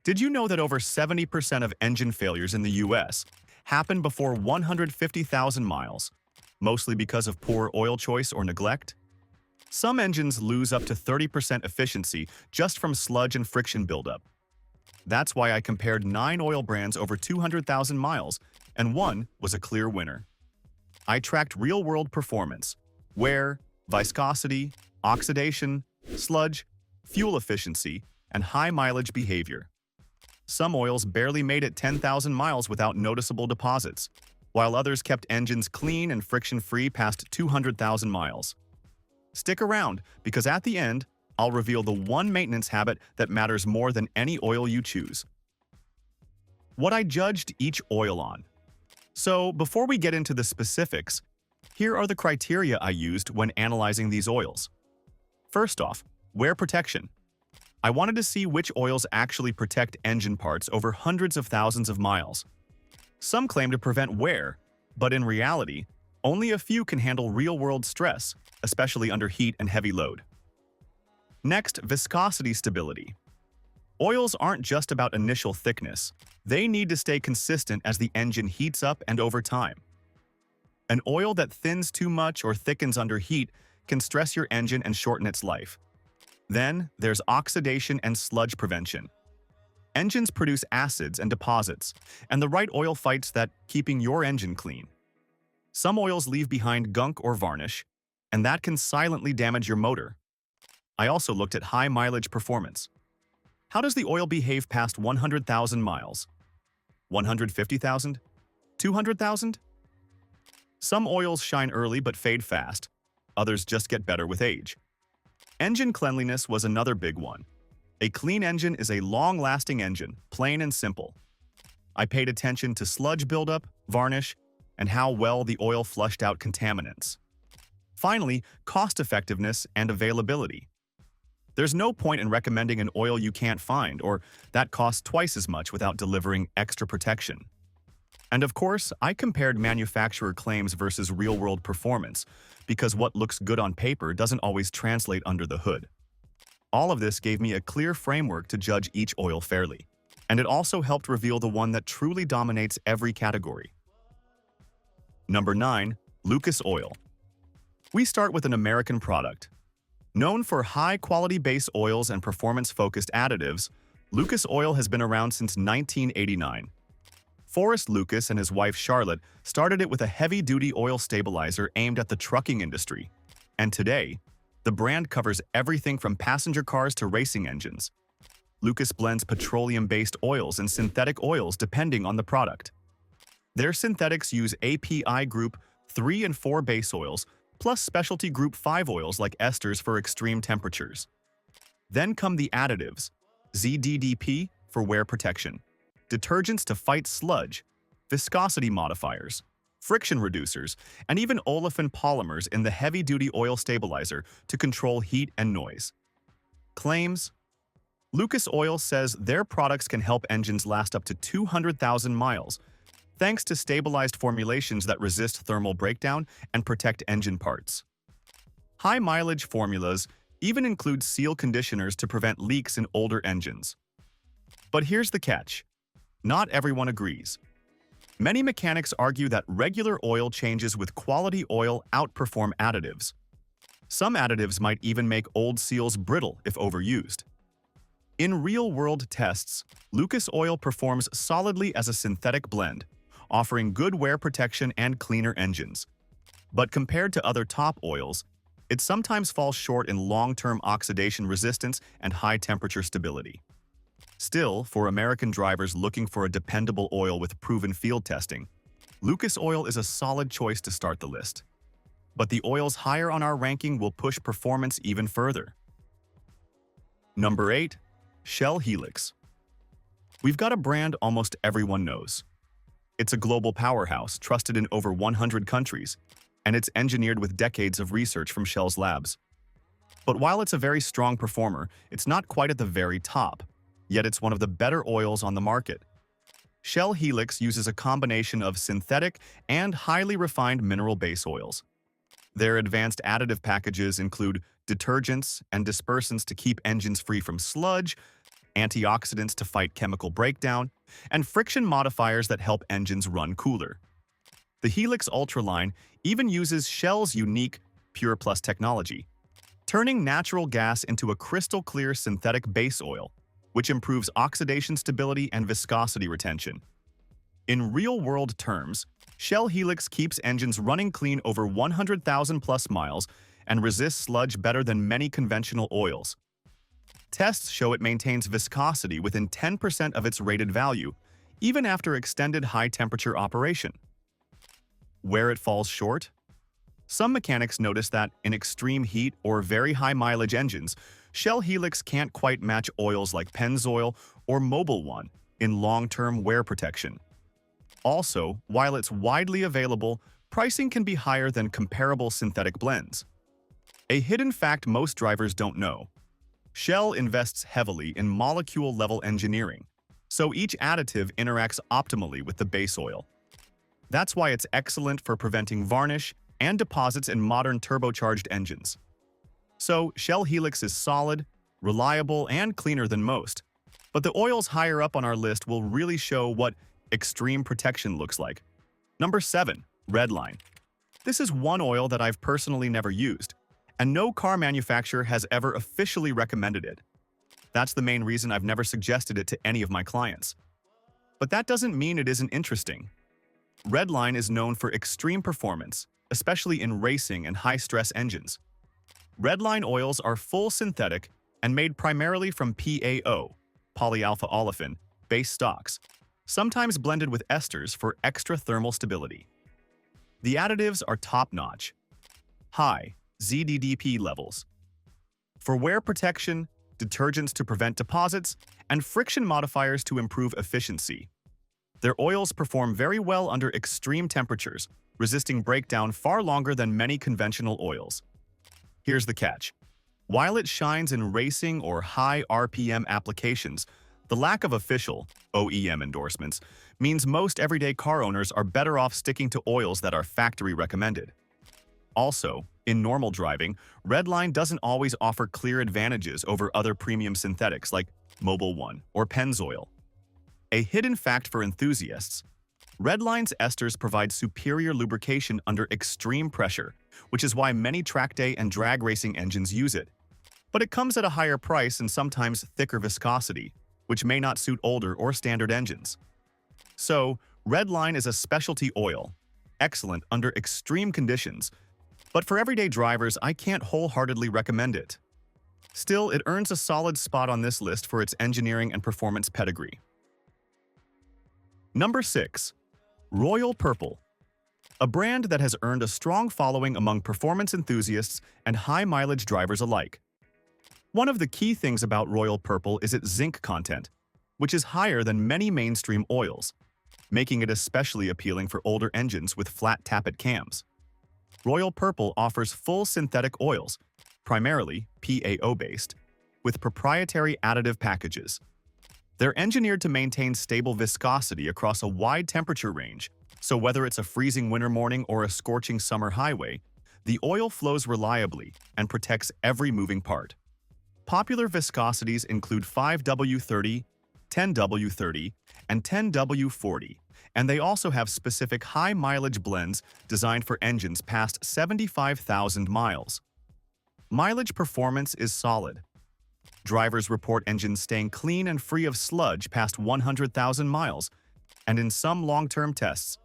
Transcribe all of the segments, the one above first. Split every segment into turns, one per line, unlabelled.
Did you know that over 70% of engine failures in the US happen before 150,000 miles, mostly because of poor oil choice or neglect? Some engines lose up to 30% efficiency just from sludge and friction buildup. That's why I compared 9 oil brands over 200,000 miles, and one was a clear winner. I tracked real-world performance, wear, viscosity, oxidation, sludge, fuel efficiency, and high-mileage behavior. Some oils barely made it 10,000 miles without noticeable deposits, while others kept engines clean and friction-free past 200,000 miles. Stick around, because at the end, I'll reveal the one maintenance habit that matters more than any oil you choose. What I judged each oil on. So, before we get into the specifics, here are the criteria I used when analyzing these oils. First off, wear protection. I wanted to see which oils actually protect engine parts over hundreds of thousands of miles. Some claim to prevent wear, but in reality, only a few can handle real-world stress, especially under heat and heavy load. Next, viscosity stability. Oils aren't just about initial thickness. They need to stay consistent as the engine heats up and over time. An oil that thins too much or thickens under heat can stress your engine and shorten its life. Then, there's oxidation and sludge prevention. Engines produce acids and deposits, and the right oil fights that, keeping your engine clean. Some oils leave behind gunk or varnish, and that can silently damage your motor. I also looked at high mileage performance. How does the oil behave past 100,000 miles? 150,000? 200,000? Some oils shine early but fade fast. Others just get better with age. Engine cleanliness was another big one. A clean engine is a long-lasting engine, plain and simple. I paid attention to sludge buildup, varnish, and how well the oil flushed out contaminants. Finally, cost-effectiveness and availability. There's no point in recommending an oil you can't find or that costs twice as much without delivering extra protection. And of course, I compared manufacturer claims versus real-world performance, because what looks good on paper doesn't always translate under the hood. All of this gave me a clear framework to judge each oil fairly, and it also helped reveal the one that truly dominates every category. Number 9. Lucas Oil. We start with an American product. Known for high-quality base oils and performance-focused additives, Lucas Oil has been around since 1989. Forrest Lucas and his wife Charlotte started it with a heavy-duty oil stabilizer aimed at the trucking industry. And today, the brand covers everything from passenger cars to racing engines. Lucas blends petroleum-based oils and synthetic oils depending on the product. Their synthetics use API Group 3 and 4 base oils, plus specialty Group 5 oils like esters for extreme temperatures. Then come the additives, ZDDP for wear protection, detergents to fight sludge, viscosity modifiers, friction reducers, and even olefin polymers in the heavy-duty oil stabilizer to control heat and noise. Claims: Lucas Oil says their products can help engines last up to 200,000 miles, thanks to stabilized formulations that resist thermal breakdown and protect engine parts. High-mileage formulas even include seal conditioners to prevent leaks in older engines. But here's the catch. Not everyone agrees. Many mechanics argue that regular oil changes with quality oil outperform additives. Some additives might even make old seals brittle if overused. In real-world tests, Lucas Oil performs solidly as a synthetic blend, offering good wear protection and cleaner engines. But compared to other top oils, it sometimes falls short in long-term oxidation resistance and high-temperature stability. Still, for American drivers looking for a dependable oil with proven field testing, Lucas Oil is a solid choice to start the list. But the oils higher on our ranking will push performance even further. Number 8. Shell Helix. We've got a brand almost everyone knows. It's a global powerhouse trusted in over 100 countries, and it's engineered with decades of research from Shell's labs. But while it's a very strong performer, it's not quite at the very top, yet it's one of the better oils on the market. Shell Helix uses a combination of synthetic and highly refined mineral base oils. Their advanced additive packages include detergents and dispersants to keep engines free from sludge, antioxidants to fight chemical breakdown, and friction modifiers that help engines run cooler. The Helix Ultra line even uses Shell's unique Pure Plus technology, turning natural gas into a crystal-clear synthetic base oil, which improves oxidation stability and viscosity retention. In real-world terms, Shell Helix keeps engines running clean over 100,000+ miles and resists sludge better than many conventional oils. Tests show it maintains viscosity within 10% of its rated value, even after extended high-temperature operation. Where it falls short? Some mechanics notice that in extreme heat or very high-mileage engines, Shell Helix can't quite match oils like Pennzoil or Mobil in long-term wear protection. Also, while it's widely available, pricing can be higher than comparable synthetic blends. A hidden fact most drivers don't know: Shell invests heavily in molecule-level engineering, so each additive interacts optimally with the base oil. That's why it's excellent for preventing varnish and deposits in modern turbocharged engines. So, Shell Helix is solid, reliable, and cleaner than most. But the oils higher up on our list will really show what extreme protection looks like. Number 7. Redline. This is one oil that I've personally never used, and no car manufacturer has ever officially recommended it. That's the main reason I've never suggested it to any of my clients. But that doesn't mean it isn't interesting. Redline is known for extreme performance, especially in racing and high-stress engines. Redline oils are full synthetic and made primarily from PAO, polyalpha olefin, base stocks, sometimes blended with esters for extra thermal stability. The additives are top-notch. High ZDDP levels. For wear protection, detergents to prevent deposits, and friction modifiers to improve efficiency. Their oils perform very well under extreme temperatures, resisting breakdown far longer than many conventional oils. Here's the catch. While it shines in racing or high RPM applications, the lack of official OEM endorsements means most everyday car owners are better off sticking to oils that are factory recommended. Also, in normal driving, Redline doesn't always offer clear advantages over other premium synthetics like Mobil or Pennzoil. A hidden fact for enthusiasts: Redline's esters provide superior lubrication under extreme pressure, which is why many track day and drag racing engines use it. But it comes at a higher price and sometimes thicker viscosity, which may not suit older or standard engines. So, Redline is a specialty oil, excellent under extreme conditions, but for everyday drivers, I can't wholeheartedly recommend it. Still, it earns a solid spot on this list for its engineering and performance pedigree. Number 6. Royal Purple. A brand that has earned a strong following among performance enthusiasts and high-mileage drivers alike. One of the key things about Royal Purple is its zinc content, which is higher than many mainstream oils, making it especially appealing for older engines with flat tappet cams. Royal Purple offers full synthetic oils, primarily PAO-based, with proprietary additive packages. They're engineered to maintain stable viscosity across a wide temperature range, so whether it's a freezing winter morning or a scorching summer highway, the oil flows reliably and protects every moving part. Popular viscosities include 5W30, 10W30, and 10W40, and they also have specific high-mileage blends designed for engines past 75,000 miles. Mileage performance is solid. Drivers report engines staying clean and free of sludge past 100,000 miles, and in some long-term tests,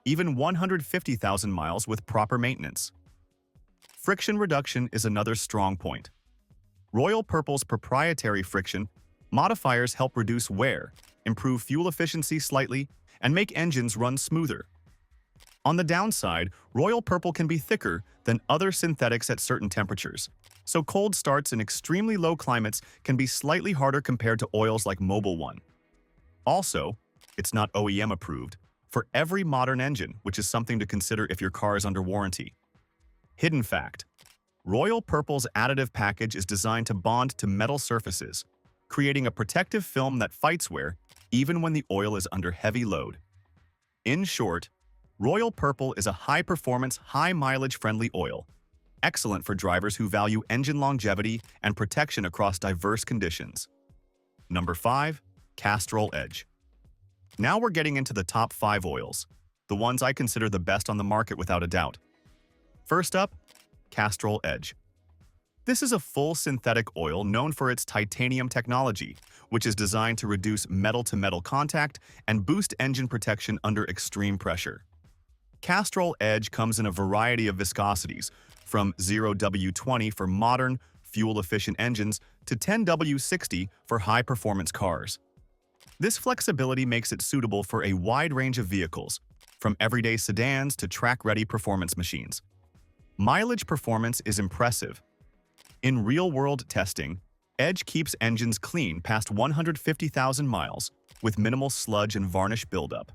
even 150,000 miles with proper maintenance. Friction reduction is another strong point. Royal Purple's proprietary friction modifiers help reduce wear, improve fuel efficiency slightly, and make engines run smoother. On the downside, Royal Purple can be thicker than other synthetics at certain temperatures, so cold starts in extremely low climates can be slightly harder compared to oils like Mobil. Also, it's not OEM approved for every modern engine, which is something to consider if your car is under warranty. Hidden fact: Royal Purple's additive package is designed to bond to metal surfaces, creating a protective film that fights wear even when the oil is under heavy load. In short, Royal Purple is a high-performance, high-mileage-friendly oil, excellent for drivers who value engine longevity and protection across diverse conditions. Number 5. Castrol Edge. Now we're getting into the top 5 oils, the ones I consider the best on the market without a doubt. First up, Castrol Edge. This is a full synthetic oil known for its titanium technology, which is designed to reduce metal-to-metal contact and boost engine protection under extreme pressure. Castrol Edge comes in a variety of viscosities, from 0W20 for modern, fuel-efficient engines to 10W60 for high-performance cars. This flexibility makes it suitable for a wide range of vehicles, from everyday sedans to track-ready performance machines. Mileage performance is impressive. In real-world testing, Edge keeps engines clean past 150,000 miles with minimal sludge and varnish buildup.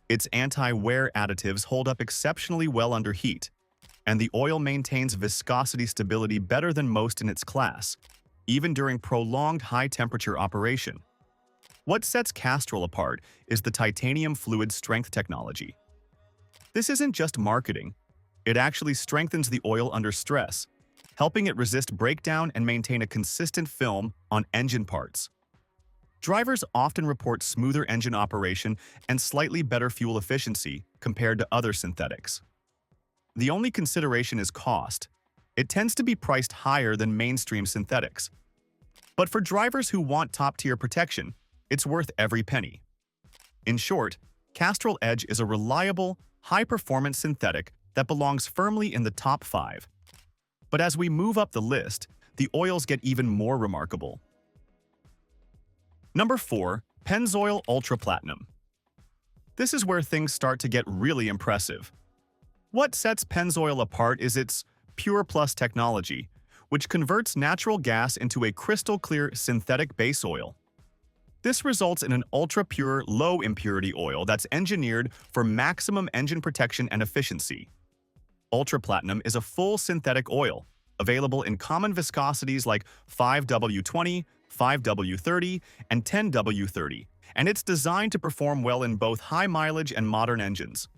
Its anti-wear additives hold up exceptionally well under heat, and the oil maintains viscosity stability better than most in its class, even during prolonged high-temperature operation. What sets Castrol apart is the titanium fluid strength technology. This isn't just marketing. It actually strengthens the oil under stress, helping it resist breakdown and maintain a consistent film on engine parts. Drivers often report smoother engine operation and slightly better fuel efficiency compared to other synthetics. The only consideration is cost. It tends to be priced higher than mainstream synthetics. But for drivers who want top-tier protection, it's worth every penny. In short, Castrol Edge is a reliable, high-performance synthetic that belongs firmly in the top 5. But as we move up the list, the oils get even more remarkable. Number 4. Pennzoil Ultra Platinum. This is where things start to get really impressive. What sets Pennzoil apart is its Pure Plus technology, which converts natural gas into a crystal-clear synthetic base oil. This results in an ultra-pure, low-impurity oil that's engineered for maximum engine protection and efficiency. Ultra Platinum is a full synthetic oil, available in common viscosities like 5W20, 5W30, and 10W30, and it's designed to perform well in both high-mileage and modern engines.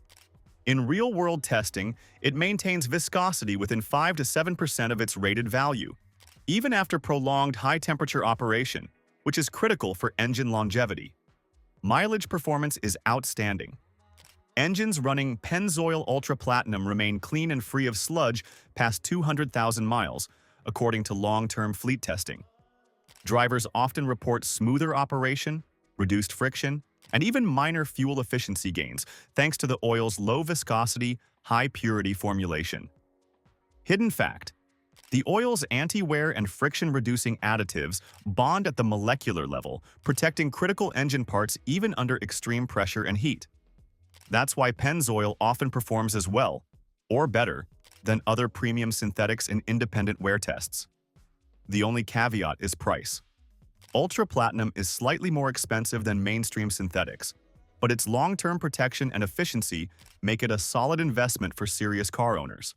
In real-world testing, it maintains viscosity within 5 to 7% of its rated value, even after prolonged high-temperature operation, which is critical for engine longevity. Mileage performance is outstanding. Engines running Pennzoil Ultra Platinum remain clean and free of sludge past 200,000 miles, according to long-term fleet testing. Drivers often report smoother operation, reduced friction, and even minor fuel efficiency gains thanks to the oil's low viscosity, high purity formulation. Hidden fact: the oil's anti-wear and friction-reducing additives bond at the molecular level, protecting critical engine parts even under extreme pressure and heat. That's why Pennzoil often performs as well, or better, than other premium synthetics in independent wear tests. The only caveat is price. Ultra Platinum is slightly more expensive than mainstream synthetics, but its long-term protection and efficiency make it a solid investment for serious car owners.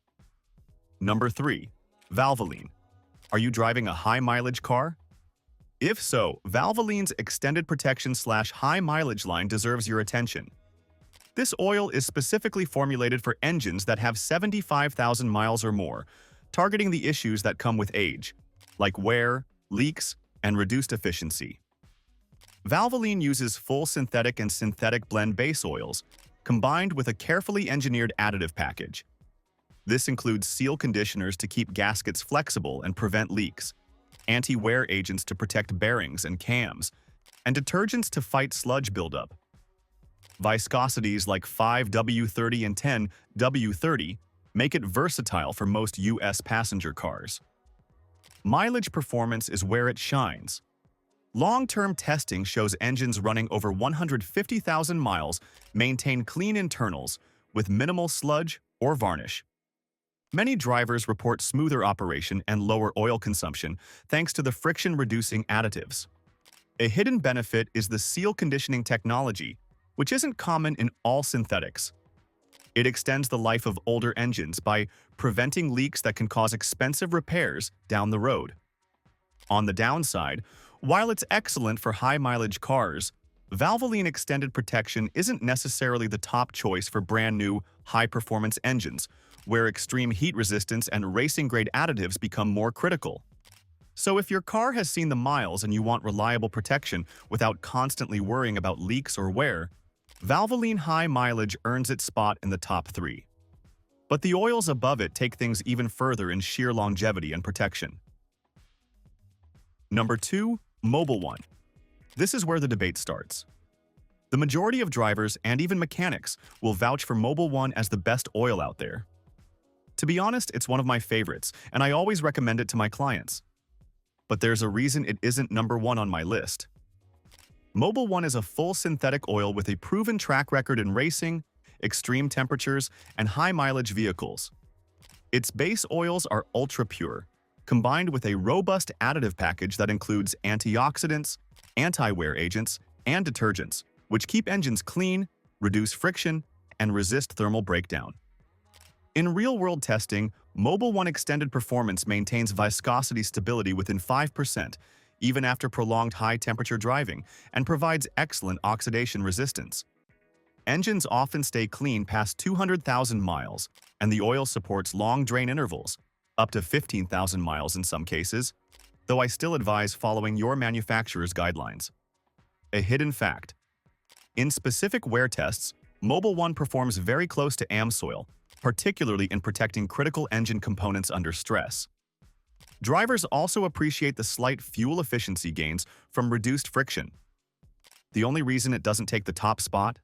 Number 3. Valvoline. Are you driving a high-mileage car? If so, Valvoline's extended protection/high mileage line deserves your attention. This oil is specifically formulated for engines that have 75,000 miles or more, targeting the issues that come with age, like wear, leaks, and reduced efficiency. Valvoline uses full synthetic and synthetic blend base oils, combined with a carefully engineered additive package. This includes seal conditioners to keep gaskets flexible and prevent leaks, anti-wear agents to protect bearings and cams, and detergents to fight sludge buildup. Viscosities like 5W30 and 10W30 make it versatile for most U.S. passenger cars. Mileage performance is where it shines. Long-term testing shows engines running over 150,000 miles maintain clean internals with minimal sludge or varnish. Many drivers report smoother operation and lower oil consumption thanks to the friction-reducing additives. A hidden benefit is the seal conditioning technology, which isn't common in all synthetics. It extends the life of older engines by preventing leaks that can cause expensive repairs down the road. On the downside, while it's excellent for high-mileage cars, Valvoline Extended Protection isn't necessarily the top choice for brand-new, high-performance engines, where extreme heat resistance and racing-grade additives become more critical. So if your car has seen the miles and you want reliable protection without constantly worrying about leaks or wear, Valvoline High Mileage earns its spot in the top 3. But the oils above it take things even further in sheer longevity and protection. Number 2. Mobil 1. This is where the debate starts. The majority of drivers and even mechanics will vouch for Mobil 1 as the best oil out there. To be honest, it's one of my favorites, and I always recommend it to my clients. But there's a reason it isn't number 1 on my list. Mobil 1 is a full synthetic oil with a proven track record in racing, extreme temperatures, and high-mileage vehicles. Its base oils are ultra-pure, combined with a robust additive package that includes antioxidants, anti-wear agents, and detergents, which keep engines clean, reduce friction, and resist thermal breakdown. In real-world testing, Mobil 1 Extended Performance maintains viscosity stability within 5%, even after prolonged high-temperature driving, and provides excellent oxidation resistance. Engines often stay clean past 200,000 miles, and the oil supports long drain intervals, up to 15,000 miles in some cases, though I still advise following your manufacturer's guidelines. A hidden fact: in specific wear tests, Mobil 1 performs very close to Amsoil, particularly in protecting critical engine components under stress. Drivers also appreciate the slight fuel efficiency gains from reduced friction. The only reason it doesn't take the top spot?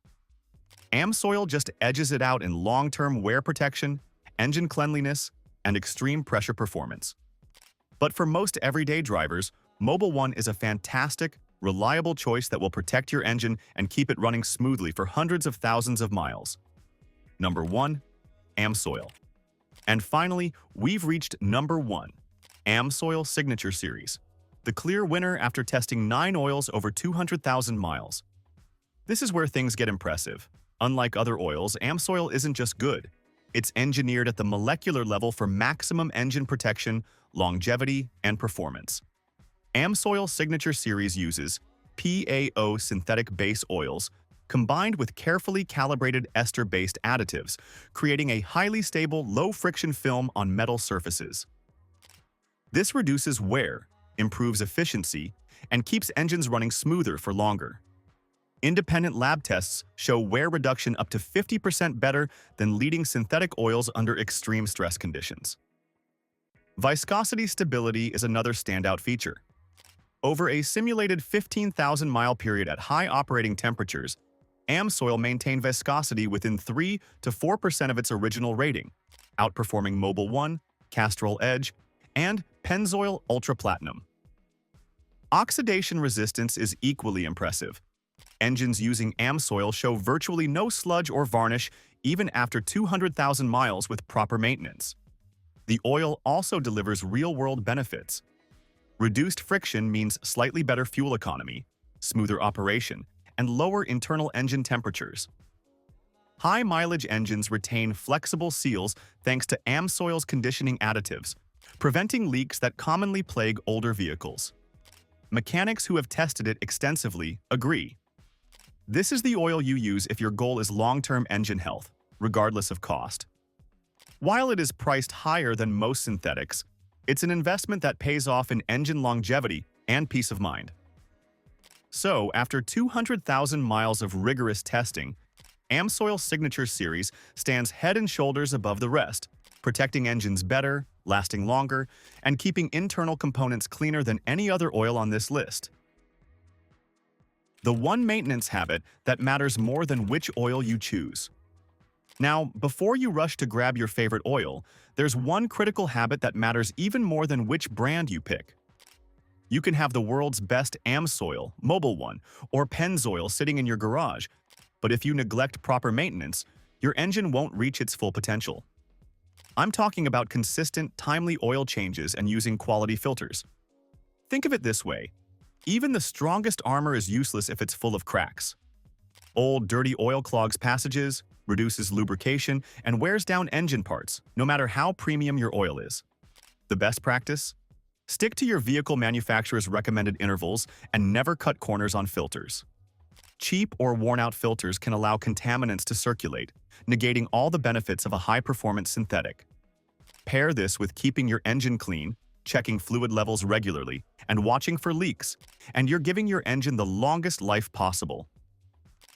Amsoil just edges it out in long-term wear protection, engine cleanliness, and extreme pressure performance. But for most everyday drivers, Mobil 1 is a fantastic, reliable choice that will protect your engine and keep it running smoothly for hundreds of thousands of miles. Number 1. Amsoil. And finally, we've reached number 1. Amsoil Signature Series, the clear winner after testing 9 oils over 200,000 miles. This is where things get impressive. Unlike other oils, Amsoil isn't just good. It's engineered at the molecular level for maximum engine protection, longevity, and performance. Amsoil Signature Series uses PAO synthetic base oils combined with carefully calibrated ester-based additives, creating a highly stable, low-friction film on metal surfaces. This reduces wear, improves efficiency, and keeps engines running smoother for longer. Independent lab tests show wear reduction up to 50% better than leading synthetic oils under extreme stress conditions. Viscosity stability is another standout feature. Over a simulated 15,000-mile period at high operating temperatures, Amsoil maintained viscosity within 3 to 4% of its original rating, outperforming Mobil 1, Castrol Edge, and Pennzoil Ultra Platinum. Oxidation resistance is equally impressive. Engines using Amsoil show virtually no sludge or varnish even after 200,000 miles with proper maintenance. The oil also delivers real-world benefits. Reduced friction means slightly better fuel economy, smoother operation, and lower internal engine temperatures. High-mileage engines retain flexible seals thanks to Amsoil's conditioning additives, preventing leaks that commonly plague older vehicles. Mechanics who have tested it extensively agree. This is the oil you use if your goal is long-term engine health, regardless of cost. While it is priced higher than most synthetics, it's an investment that pays off in engine longevity and peace of mind. So, after 200,000 miles of rigorous testing, Amsoil Signature Series stands head and shoulders above the rest, protecting engines better, lasting longer, and keeping internal components cleaner than any other oil on this list. The one maintenance habit that matters more than which oil you choose. Now, before you rush to grab your favorite oil, there's one critical habit that matters even more than which brand you pick. You can have the world's best Amsoil, Mobil 1, or Pennzoil sitting in your garage, but if you neglect proper maintenance, your engine won't reach its full potential. I'm talking about consistent, timely oil changes and using quality filters. Think of it this way. Even the strongest armor is useless if it's full of cracks. Old, dirty oil clogs passages, reduces lubrication, and wears down engine parts, no matter how premium your oil is. The best practice? Stick to your vehicle manufacturer's recommended intervals and never cut corners on filters. Cheap or worn-out filters can allow contaminants to circulate, negating all the benefits of a high-performance synthetic. Pair this with keeping your engine clean, checking fluid levels regularly, and watching for leaks, and you're giving your engine the longest life possible.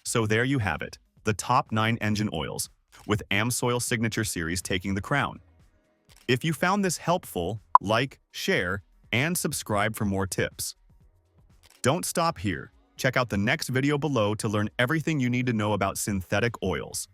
So there you have it, the top 9 engine oils, with Amsoil Signature Series taking the crown. If you found this helpful, like, share, and subscribe for more tips. Don't stop here. Check out the next video below to learn everything you need to know about synthetic oils.